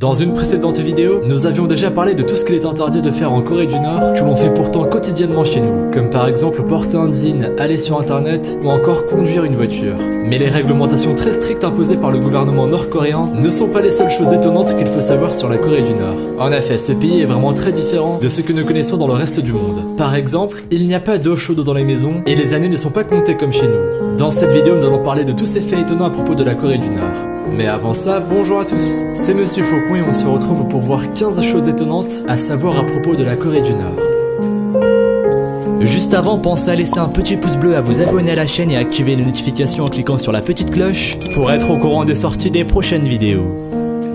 Dans une précédente vidéo, nous avions déjà parlé de tout ce qu'il est interdit de faire en Corée du Nord, que l'on fait pourtant quotidiennement chez nous, comme par exemple porter un jean, aller sur internet ou encore conduire une voiture. Mais les réglementations très strictes imposées par le gouvernement nord-coréen ne sont pas les seules choses étonnantes qu'il faut savoir sur la Corée du Nord. En effet, ce pays est vraiment très différent de ce que nous connaissons dans le reste du monde. Par exemple, il n'y a pas d'eau chaude dans les maisons et les années ne sont pas comptées comme chez nous. Dans cette vidéo, nous allons parler de tous ces faits étonnants à propos de la Corée du Nord. Mais avant ça, bonjour à tous, c'est Monsieur Faucon et on se retrouve pour voir 15 choses étonnantes à savoir à propos de la Corée du Nord. Juste avant, pensez à laisser un petit pouce bleu, à vous abonner à la chaîne et à activer les notifications en cliquant sur la petite cloche pour être au courant des sorties des prochaines vidéos.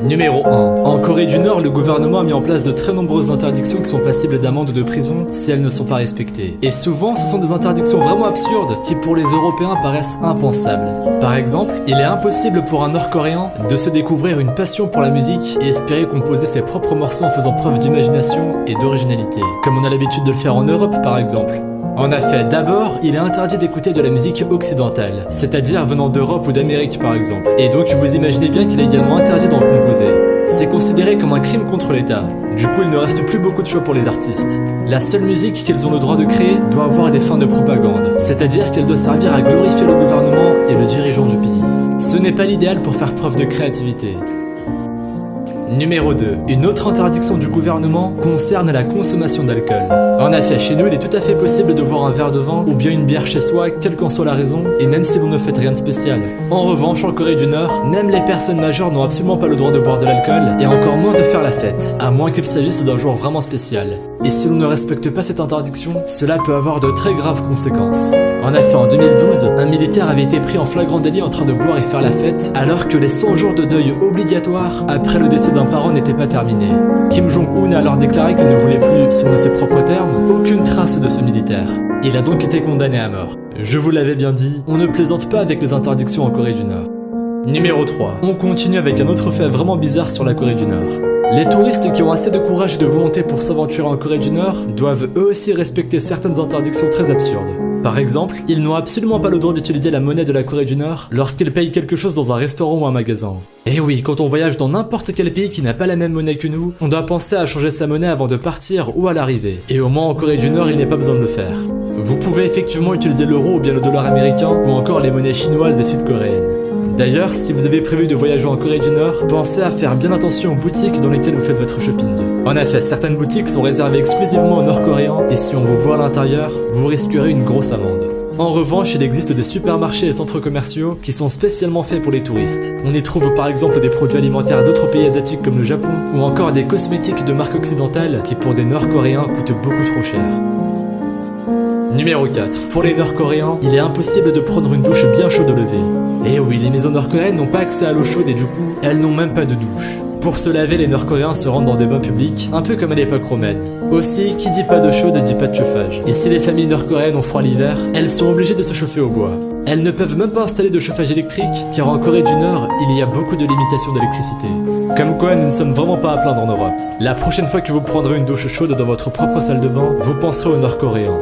Numéro 1. En Corée du Nord, le gouvernement a mis en place de très nombreuses interdictions qui sont passibles d'amende ou de prison si elles ne sont pas respectées. Et souvent, ce sont des interdictions vraiment absurdes qui pour les Européens paraissent impensables. Par exemple, il est impossible pour un Nord-Coréen de se découvrir une passion pour la musique et espérer composer ses propres morceaux en faisant preuve d'imagination et d'originalité, comme on a l'habitude de le faire en Europe par exemple. En effet, d'abord, il est interdit d'écouter de la musique occidentale, c'est-à-dire venant d'Europe ou d'Amérique par exemple. Et donc vous imaginez bien qu'il est également interdit d'en composer. C'est considéré comme un crime contre l'État. Du coup, il ne reste plus beaucoup de choix pour les artistes. La seule musique qu'ils ont le droit de créer doit avoir des fins de propagande, c'est-à-dire qu'elle doit servir à glorifier le gouvernement et le dirigeant du pays. Ce n'est pas l'idéal pour faire preuve de créativité. Numéro 2. Une autre interdiction du gouvernement concerne la consommation d'alcool. En effet, chez nous, il est tout à fait possible de boire un verre de vin ou bien une bière chez soi, quelle qu'en soit la raison, et même si vous ne faites rien de spécial. En revanche, en Corée du Nord, même les personnes majeures n'ont absolument pas le droit de boire de l'alcool, et encore moins de faire la fête, à moins qu'il s'agisse d'un jour vraiment spécial. Et si l'on ne respecte pas cette interdiction, cela peut avoir de très graves conséquences. En effet, en 2012, un militaire avait été pris en flagrant délit en train de boire et faire la fête, alors que les 100 jours de deuil obligatoires après le décès d'un parent n'étaient pas terminés. Kim Jong-un a alors déclaré qu'il ne voulait plus, selon ses propres termes, aucune trace de ce militaire. Il a donc été condamné à mort. Je vous l'avais bien dit, on ne plaisante pas avec les interdictions en Corée du Nord. Numéro 3. On continue avec un autre fait vraiment bizarre sur la Corée du Nord. Les touristes qui ont assez de courage et de volonté pour s'aventurer en Corée du Nord doivent eux aussi respecter certaines interdictions très absurdes. Par exemple, ils n'ont absolument pas le droit d'utiliser la monnaie de la Corée du Nord lorsqu'ils payent quelque chose dans un restaurant ou un magasin. Et oui, quand on voyage dans n'importe quel pays qui n'a pas la même monnaie que nous, on doit penser à changer sa monnaie avant de partir ou à l'arrivée. Et au moins en Corée du Nord, il n'est pas besoin de le faire. Vous pouvez effectivement utiliser l'euro ou bien le dollar américain ou encore les monnaies chinoises et sud-coréennes. D'ailleurs, si vous avez prévu de voyager en Corée du Nord, pensez à faire bien attention aux boutiques dans lesquelles vous faites votre shopping. En effet, certaines boutiques sont réservées exclusivement aux Nord-Coréens et si on vous voit à l'intérieur, vous risquerez une grosse amende. En revanche, il existe des supermarchés et centres commerciaux qui sont spécialement faits pour les touristes. On y trouve par exemple des produits alimentaires d'autres pays asiatiques comme le Japon ou encore des cosmétiques de marque occidentale qui pour des Nord-Coréens coûtent beaucoup trop cher. Numéro 4. Pour les Nord-Coréens, il est impossible de prendre une douche bien chaude au lever. Et oui, les maisons nord-coréennes n'ont pas accès à l'eau chaude et du coup, elles n'ont même pas de douche. Pour se laver, les Nord-Coréens se rendent dans des bains publics, un peu comme à l'époque romaine. Aussi, qui dit pas d'eau chaude dit pas de chauffage. Et si les familles nord-coréennes ont froid l'hiver, elles sont obligées de se chauffer au bois. Elles ne peuvent même pas installer de chauffage électrique, car en Corée du Nord, il y a beaucoup de limitations d'électricité. Comme quoi, nous ne sommes vraiment pas à plaindre en Europe. La prochaine fois que vous prendrez une douche chaude dans votre propre salle de bain, vous penserez aux Nord-Coréens.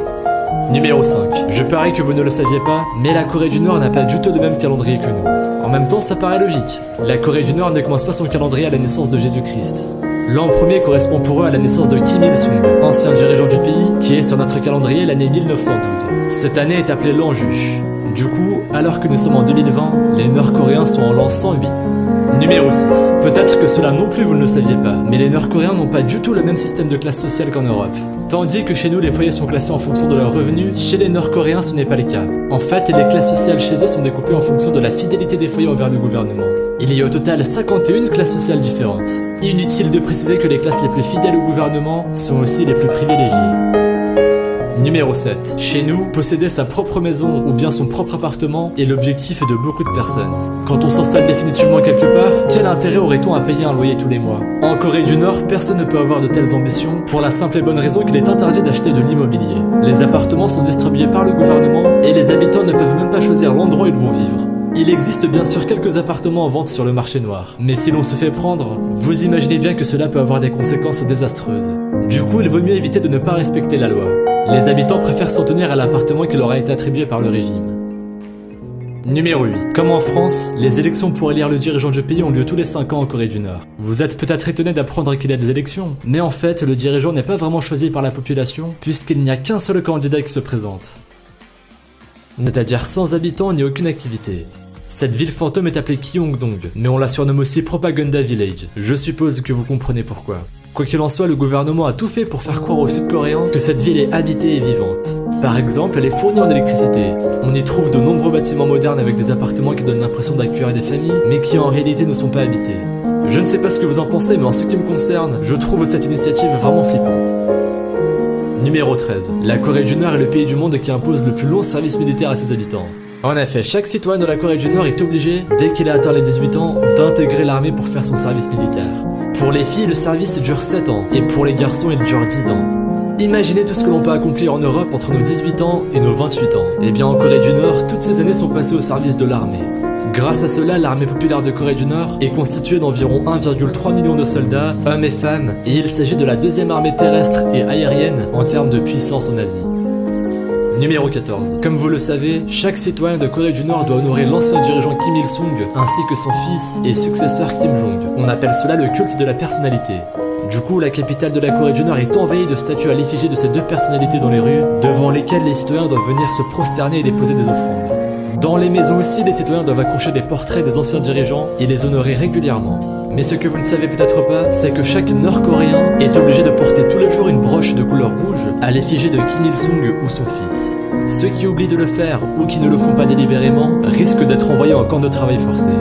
Numéro 5. Je parie que vous ne le saviez pas, mais la Corée du Nord n'a pas du tout le même calendrier que nous. En même temps, ça paraît logique. La Corée du Nord ne commence pas son calendrier à la naissance de Jésus-Christ. L'an premier correspond pour eux à la naissance de Kim Il-sung, ancien dirigeant du pays, qui est sur notre calendrier l'année 1912. Cette année est appelée l'an Juche. Du coup, alors que nous sommes en 2020, les Nord-Coréens sont en l'an 108. Numéro 6. Peut-être que cela non plus vous ne le saviez pas, mais les Nord-Coréens n'ont pas du tout le même système de classe sociale qu'en Europe. Tandis que chez nous les foyers sont classés en fonction de leurs revenus, chez les Nord-Coréens ce n'est pas le cas. En fait, les classes sociales chez eux sont découpées en fonction de la fidélité des foyers envers le gouvernement. Il y a au total 51 classes sociales différentes. Inutile de préciser que les classes les plus fidèles au gouvernement sont aussi les plus privilégiées. Numéro 7. Chez nous, posséder sa propre maison ou bien son propre appartement est l'objectif de beaucoup de personnes. Quand on s'installe définitivement quelque part, quel intérêt aurait-on à payer un loyer tous les mois? En Corée du Nord, personne ne peut avoir de telles ambitions pour la simple et bonne raison qu'il est interdit d'acheter de l'immobilier. Les appartements sont distribués par le gouvernement et les habitants ne peuvent même pas choisir l'endroit où ils vont vivre. Il existe bien sûr quelques appartements en vente sur le marché noir, mais si l'on se fait prendre, vous imaginez bien que cela peut avoir des conséquences désastreuses. Du coup, il vaut mieux éviter de ne pas respecter la loi. Les habitants préfèrent s'en tenir à l'appartement qui leur a été attribué par le régime. Numéro 8. Comme en France, les élections pour élire le dirigeant du pays ont lieu tous les 5 ans en Corée du Nord. Vous êtes peut-être étonné d'apprendre qu'il y a des élections, mais en fait, le dirigeant n'est pas vraiment choisi par la population, puisqu'il n'y a qu'un seul candidat qui se présente. C'est-à-dire sans habitants ni aucune activité. Cette ville fantôme est appelée Kyongdong, mais on la surnomme aussi Propaganda Village. Je suppose que vous comprenez pourquoi. Quoi qu'il en soit, le gouvernement a tout fait pour faire croire aux Sud-Coréens que cette ville est habitée et vivante. Par exemple, elle est fournie en électricité. On y trouve de nombreux bâtiments modernes avec des appartements qui donnent l'impression d'accueillir des familles, mais qui en réalité ne sont pas habités. Je ne sais pas ce que vous en pensez, mais en ce qui me concerne, je trouve cette initiative vraiment flippante. Numéro 13. La Corée du Nord est le pays du monde qui impose le plus long service militaire à ses habitants. En effet, chaque citoyen de la Corée du Nord est obligé, dès qu'il a atteint les 18 ans, d'intégrer l'armée pour faire son service militaire. Pour les filles, le service dure 7 ans, et pour les garçons, il dure 10 ans. Imaginez tout ce que l'on peut accomplir en Europe entre nos 18 ans et nos 28 ans. Eh bien en Corée du Nord, toutes ces années sont passées au service de l'armée. Grâce à cela, l'armée populaire de Corée du Nord est constituée d'environ 1,3 million de soldats, hommes et femmes, et il s'agit de la deuxième armée terrestre et aérienne en termes de puissance en Asie. Numéro 14. Comme vous le savez, chaque citoyen de Corée du Nord doit honorer l'ancien dirigeant Kim Il-sung ainsi que son fils et successeur Kim Jong. On appelle cela le culte de la personnalité. Du coup, la capitale de la Corée du Nord est envahie de statues à l'effigie de ces deux personnalités dans les rues, devant lesquelles les citoyens doivent venir se prosterner et déposer des offrandes. Dans les maisons aussi, les citoyens doivent accrocher des portraits des anciens dirigeants et les honorer régulièrement. Mais ce que vous ne savez peut-être pas, c'est que chaque Nord-Coréen est obligé de porter tous les jours une broche de couleur rouge à l'effigie de Kim Il-sung ou son fils. Ceux qui oublient de le faire ou qui ne le font pas délibérément risquent d'être envoyés en camp de travail forcé.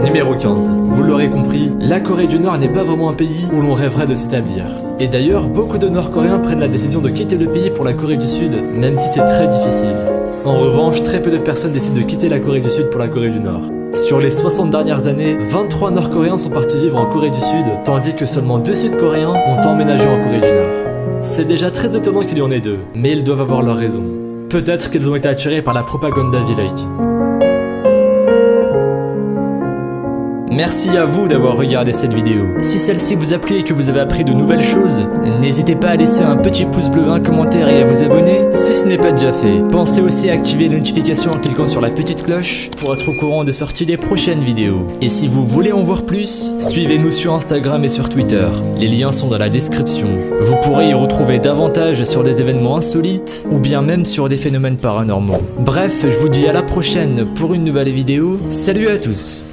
Numéro 15. Vous l'aurez compris, la Corée du Nord n'est pas vraiment un pays où l'on rêverait de s'établir. Et d'ailleurs, beaucoup de Nord-Coréens prennent la décision de quitter le pays pour la Corée du Sud, même si c'est très difficile. En revanche, très peu de personnes décident de quitter la Corée du Sud pour la Corée du Nord. Sur les 60 dernières années, 23 Nord-Coréens sont partis vivre en Corée du Sud, tandis que seulement 2 Sud-Coréens ont emménagé en Corée du Nord. C'est déjà très étonnant qu'il y en ait 2, mais ils doivent avoir leurs raisons. Peut-être qu'ils ont été attirés par la Propaganda Village. Merci à vous d'avoir regardé cette vidéo. Si celle-ci vous a plu et que vous avez appris de nouvelles choses, n'hésitez pas à laisser un petit pouce bleu, un commentaire et à vous abonner si ce n'est pas déjà fait. Pensez aussi à activer les notifications en cliquant sur la petite cloche pour être au courant des sorties des prochaines vidéos. Et si vous voulez en voir plus, suivez-nous sur Instagram et sur Twitter. Les liens sont dans la description. Vous pourrez y retrouver davantage sur des événements insolites ou bien même sur des phénomènes paranormaux. Bref, je vous dis à la prochaine pour une nouvelle vidéo. Salut à tous!